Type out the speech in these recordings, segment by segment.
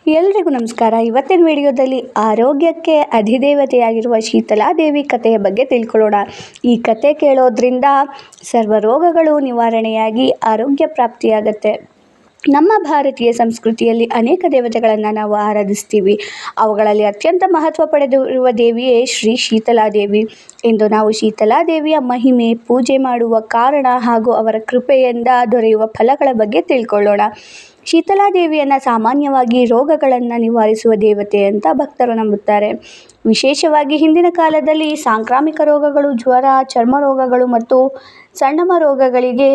ಎಲ್ರಿಗೂ ನಮಸ್ಕಾರ. ಇವತ್ತಿನ ವಿಡಿಯೋದಲ್ಲಿ ಆರೋಗ್ಯಕ್ಕೆ ಅಧಿದೇವತೆಯಾಗಿರುವ ಶೀತಲಾದೇವಿ ಕಥೆಯ ಬಗ್ಗೆ ತಿಳ್ಕೊಳ್ಳೋಣ. ಈ ಕಥೆ ಕೇಳೋದ್ರಿಂದ ಸರ್ವ ರೋಗಗಳು ನಿವಾರಣೆಯಾಗಿ ಆರೋಗ್ಯ ಪ್ರಾಪ್ತಿಯಾಗತ್ತೆ. ನಮ್ಮ ಭಾರತೀಯ ಸಂಸ್ಕೃತಿಯಲ್ಲಿ ಅನೇಕ ದೇವತೆಗಳನ್ನು ನಾವು ಆರಾಧಿಸ್ತೀವಿ. ಅವುಗಳಲ್ಲಿ ಅತ್ಯಂತ ಮಹತ್ವ ಪಡೆದಿರುವ ದೇವಿಯೇ ಶ್ರೀ ಶೀತಲಾದೇವಿ. ಇಂದು ನಾವು ಶೀತಲಾದೇವಿಯ ಮಹಿಮೆ, ಪೂಜೆ ಮಾಡುವ ಕಾರಣ ಹಾಗೂ ಅವರ ಕೃಪೆಯಿಂದ ದೊರೆಯುವ ಫಲಗಳ ಬಗ್ಗೆ ತಿಳ್ಕೊಳ್ಳೋಣ. ಶೀತಲಾದೇವಿಯನ್ನು ಸಾಮಾನ್ಯವಾಗಿ ರೋಗಗಳನ್ನು ನಿವಾರಿಸುವ ದೇವತೆ ಅಂತ ಭಕ್ತರು ನಂಬುತ್ತಾರೆ. ವಿಶೇಷವಾಗಿ ಹಿಂದಿನ ಕಾಲದಲ್ಲಿ ಸಾಂಕ್ರಾಮಿಕ ರೋಗಗಳು, ಜ್ವರ, ಚರ್ಮ ರೋಗಗಳು ಮತ್ತು ಸಣ್ಣಮ ರೋಗಗಳಿಗೆ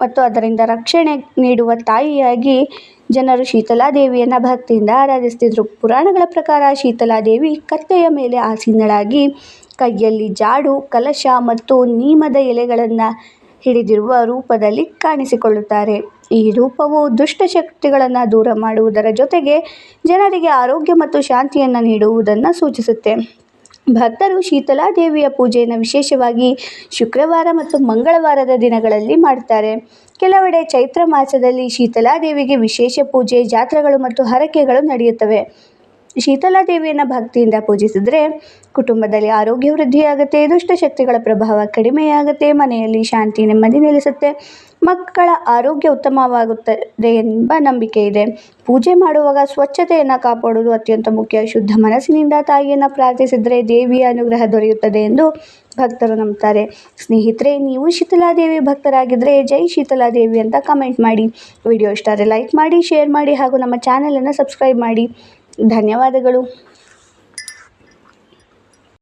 ಮತ್ತು ಅದರಿಂದ ರಕ್ಷಣೆ ನೀಡುವ ತಾಯಿಯಾಗಿ ಜನರು ಶೀತಲಾದೇವಿಯನ್ನು ಭಕ್ತಿಯಿಂದ ಆರಾಧಿಸ್ತಿದ್ರು. ಪುರಾಣಗಳ ಪ್ರಕಾರ ಶೀತಲಾದೇವಿ ಕತ್ತೆಯ ಮೇಲೆ ಆಸೀನಳಾಗಿ ಕೈಯಲ್ಲಿ ಜಾಡು, ಕಲಶ ಮತ್ತು ನೀಮದ ಎಲೆಗಳನ್ನು ಹಿಡಿದಿರುವ ರೂಪದಲ್ಲಿ ಕಾಣಿಸಿಕೊಳ್ಳುತ್ತಾರೆ. ಈ ರೂಪವು ದುಷ್ಟಶಕ್ತಿಗಳನ್ನು ದೂರ ಮಾಡುವುದರ ಜೊತೆಗೆ ಜನರಿಗೆ ಆರೋಗ್ಯ ಮತ್ತು ಶಾಂತಿಯನ್ನು ನೀಡುವುದನ್ನು ಸೂಚಿಸುತ್ತೆ. ಭಕ್ತರು ಶೀತಲಾದೇವಿಯ ಪೂಜೆಯನ್ನು ವಿಶೇಷವಾಗಿ ಶುಕ್ರವಾರ ಮತ್ತು ಮಂಗಳವಾರದ ದಿನಗಳಲ್ಲಿ ಮಾಡ್ತಾರೆ. ಕೆಲವೆಡೆ ಚೈತ್ರ ಮಾಸದಲ್ಲಿ ಶೀತಲಾದೇವಿಗೆ ವಿಶೇಷ ಪೂಜೆ, ಜಾತ್ರೆಗಳು ಮತ್ತು ಹರಕೆಗಳು ನಡೆಯುತ್ತವೆ. ಶೀತಲಾದೇವಿಯನ್ನು ಭಕ್ತಿಯಿಂದ ಪೂಜಿಸಿದರೆ ಕುಟುಂಬದಲ್ಲಿ ಆರೋಗ್ಯ ವೃದ್ಧಿಯಾಗುತ್ತೆ, ದುಷ್ಟಶಕ್ತಿಗಳ ಪ್ರಭಾವ ಕಡಿಮೆಯಾಗುತ್ತೆ, ಮನೆಯಲ್ಲಿ ಶಾಂತಿ ನೆಮ್ಮದಿ ನೆಲೆಸುತ್ತೆ, ಮಕ್ಕಳ ಆರೋಗ್ಯ ಉತ್ತಮವಾಗುತ್ತದೆ ಎಂಬ ನಂಬಿಕೆ ಇದೆ. ಪೂಜೆ ಮಾಡುವಾಗ ಸ್ವಚ್ಛತೆಯನ್ನು ಕಾಪಾಡುವುದು ಅತ್ಯಂತ ಮುಖ್ಯ. ಶುದ್ಧ ಮನಸ್ಸಿನಿಂದ ತಾಯಿಯನ್ನು ಪ್ರಾರ್ಥಿಸಿದರೆ ದೇವಿಯ ಅನುಗ್ರಹ ದೊರೆಯುತ್ತದೆ ಎಂದು ಭಕ್ತರು ನಂಬುತ್ತಾರೆ. ಸ್ನೇಹಿತರೆ, ನೀವು ಶೀತಲಾದೇವಿ ಭಕ್ತರಾಗಿದ್ದರೆ ಜೈ ಶೀತಲಾದೇವಿ ಅಂತ ಕಮೆಂಟ್ ಮಾಡಿ. ವಿಡಿಯೋ ಇಷ್ಟ ಆದರೆ ಲೈಕ್ ಮಾಡಿ, ಶೇರ್ ಮಾಡಿ ಹಾಗೂ ನಮ್ಮ ಚಾನಲನ್ನು ಸಬ್ಸ್ಕ್ರೈಬ್ ಮಾಡಿ. ಧನ್ಯವಾದಗಳು.